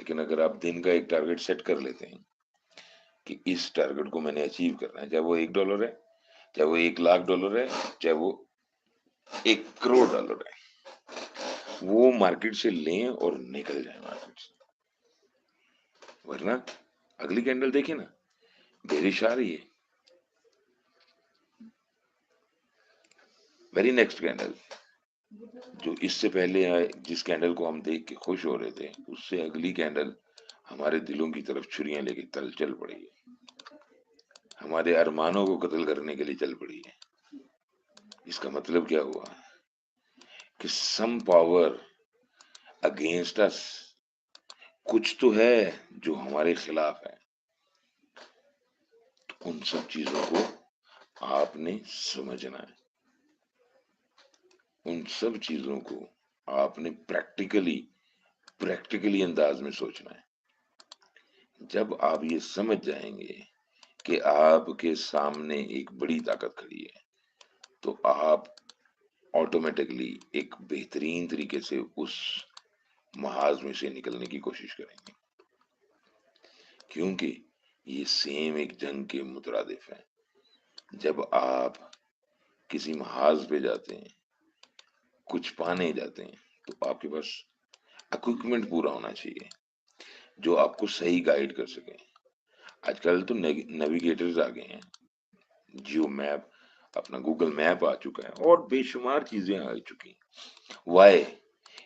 लेकिन अगर आप दिन का एक टारगेट सेट कर लेते हैं कि इस टारगेट को मैंने अचीव करना है, चाहे वो $1 है, चाहे वो $1,00,000 है, चाहे वो $1 करोड़ है, वो मार्केट से लें और निकल जाए मार्केट से। वरना अगली कैंडल देखिए ना, बेरिश आ रही है। वेरी नेक्स्ट कैंडल, जो इससे पहले आए, जिस कैंडल को हम देख के खुश हो रहे थे, उससे अगली कैंडल हमारे दिलों की तरफ छुरियां लेके चल पड़ी है, हमारे अरमानों को कत्ल करने के लिए चल पड़ी है। इसका मतलब क्या हुआ कि सम पावर अगेंस्ट अस, कुछ तो है जो हमारे खिलाफ है। तो उन सब चीजों को आपने समझना है, उन सब चीजों को आपने प्रैक्टिकली अंदाज में सोचना है। जब आप ये समझ जाएंगे कि आपके सामने एक बड़ी ताकत खड़ी है, तो आप ऑटोमेटिकली एक बेहतरीन तरीके से उस महाज में से निकलने की कोशिश करेंगे, क्योंकि ये सेम एक जंग के मुतरादिफ है। जब आप किसी महाज पे जाते हैं, कुछ पाने जाते हैं, तो आपके पास इक्विपमेंट पूरा होना चाहिए जो आपको सही गाइड कर सके। आजकल तो नेविगेटर्स आ गए हैं, जियो मैप, अपना गूगल मैप आ चुका है, और बेशुमार चीजें आ चुकी। वाई?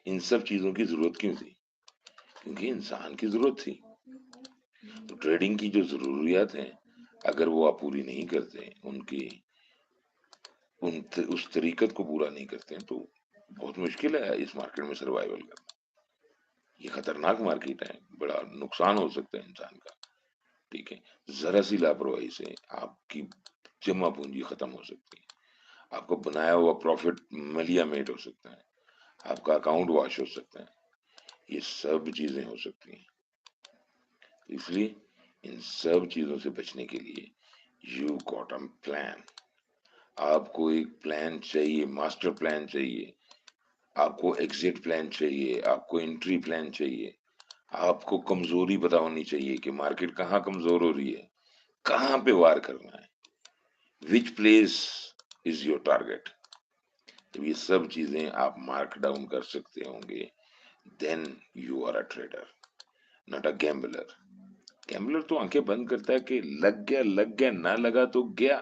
इन सब चीजों की जरूरत क्यों थी? क्योंकि इंसान की जरूरत थी। तो ट्रेडिंग की जो जरूरियात हैं, अगर वो आप पूरी नहीं करते, उस तरीकत को पूरा नहीं करते हैं, तो बहुत मुश्किल है इस मार्केट में सर्वाइवल करना। ये खतरनाक मार्केट है, बड़ा नुकसान हो सकता है इंसान का। ठीक है, जरा सी लापरवाही से आपकी जमा पूंजी खत्म हो सकती है, आपको बनाया हुआ प्रॉफिट मलिया मेट हो सकता है, आपका अकाउंट वॉश हो सकता है, ये सब चीजें हो सकती हैं। इसलिए इन सब चीजों से बचने के लिए यू गॉट अ प्लान। आपको एक प्लान चाहिए, मास्टर प्लान चाहिए, आपको एग्जिट प्लान चाहिए, आपको एंट्री प्लान चाहिए, आपको कमजोरी पता होनी चाहिए कि मार्केट कहाँ कमजोर हो रही है, कहाँ पे वार करना है, which place is your target. जब ये सब चीजें आप मार्क डाउन कर सकते होंगे, then you are a trader, not a gambler. Gambler तो आंखें बंद करता है कि लग गया, ना लगा तो गया।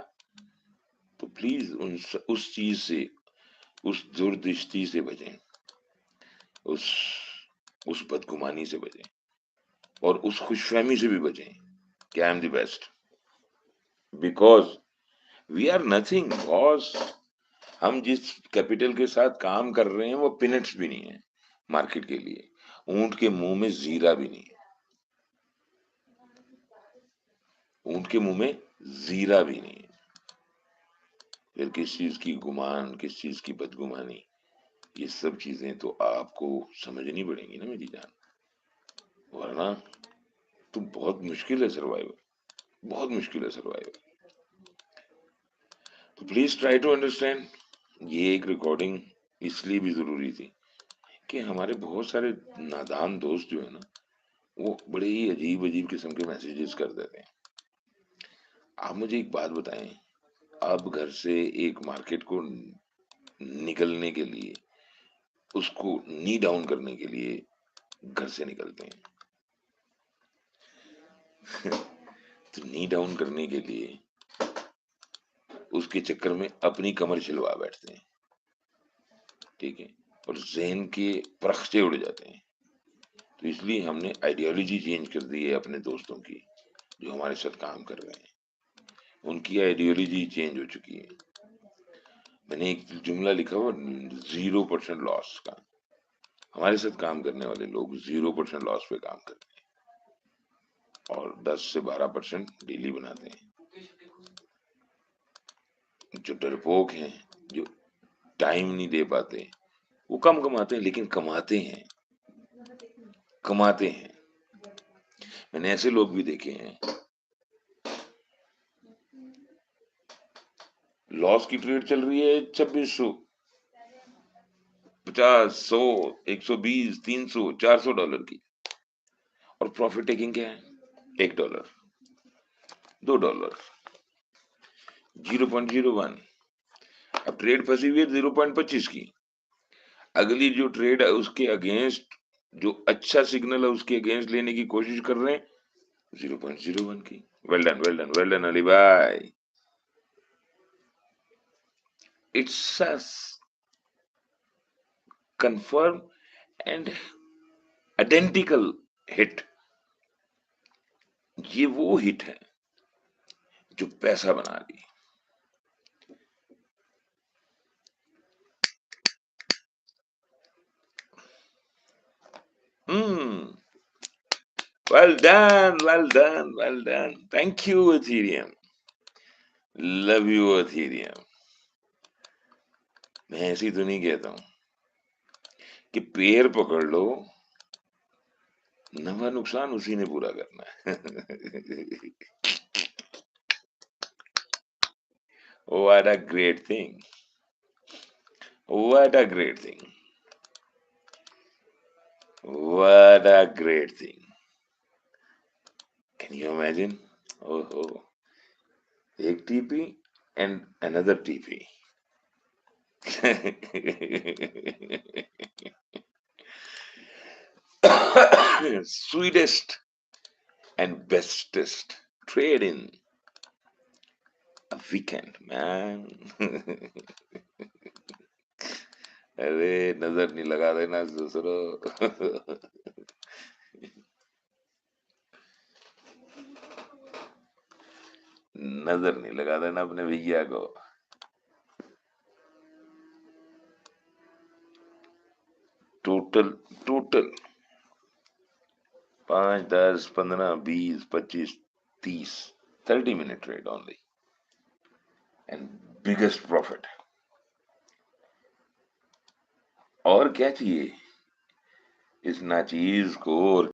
तो प्लीज उस चीज से, उस दुर्दृष्टि से बचें, उस उस बदगुमानी से बचें, और उस खुशफहमी से भी बचें कि I am the best, because we are nothing boss. हम जिस कैपिटल के साथ काम कर रहे हैं वो पिनट्स भी नहीं है मार्केट के लिए, ऊंट के मुंह में जीरा भी नहीं है, ऊंट के मुंह में जीरा भी नहीं है। फिर किस चीज की गुमान, किस चीज की बदगुमानी, ये सब चीजें तो आपको समझनी पड़ेंगी ना मेरी जान, वरना तो बहुत मुश्किल है सर्वाइवल, बहुत मुश्किल है सर्वाइवल। तो प्लीज ट्राई टू अंडरस्टैंड। ये एक रिकॉर्डिंग इसलिए भी जरूरी थी कि हमारे बहुत सारे नादान दोस्त जो है ना, वो बड़े ही अजीब अजीब किस्म के मैसेजेस कर देते हैं। आप मुझे एक बात बताएं, आप घर से एक मार्केट को निकलने के लिए, उसको नी डाउन करने के लिए घर से निकलते हैं तो नी डाउन करने के लिए उसके चक्कर में अपनी कमर छिलवा बैठते हैं, ठीक है, और जहन के परखचे उड़ जाते हैं। तो इसलिए हमने आइडियोलॉजी चेंज कर दी है अपने दोस्तों की, जो हमारे साथ काम कर रहे हैं, उनकी आइडियोलॉजी चेंज हो चुकी है। मैंने एक जुमला लिखा हुआ, 0% लॉस का। हमारे साथ काम करने वाले लोग 0% लॉस पे काम करते हैं और 10 से 12% डेली बनाते हैं। जो डरपोक हैं, जो टाइम नहीं दे पाते, वो कम कमाते हैं, लेकिन कमाते हैं, कमाते हैं। मैंने ऐसे लोग भी देखे हैं, लॉस की ट्रेड चल रही है 2600, 50, 100, 120, 300, $400 की, और प्रॉफिट टेकिंग क्या है? $1, $2, 0.01। अब ट्रेड फंसी हुई है 0.25 की। अगली जो ट्रेड है उसके अगेंस्ट, जो अच्छा सिग्नल है उसके अगेंस्ट लेने की कोशिश कर रहे हैं 0.01 की। Well done, well done, well done Ali भाई। It's a confirm and identical hit. ये वो हिट है जो पैसा बना दी। Hmm, well done, well done, well done. Thank you Ethereum, love you Ethereum. मैं ऐसी तो नहीं कहता हूं कि पेड़ पकड़ लो, नफा नुकसान उसी ने पूरा करना है। What a great thing. What a great thing. What a great thing. Can you imagine? Oh, oh. एक TP and another TP. Sweetest and bestest trade in a weekend, man. अरे नजर नहीं लगा देना दूसरों। नजर नहीं लगा देना अपने भैया को। Total total 5, 10, 15, 20, 25, 30, 30-minute trade only and biggest profit। और क्या चाहिए इस नाचीज को?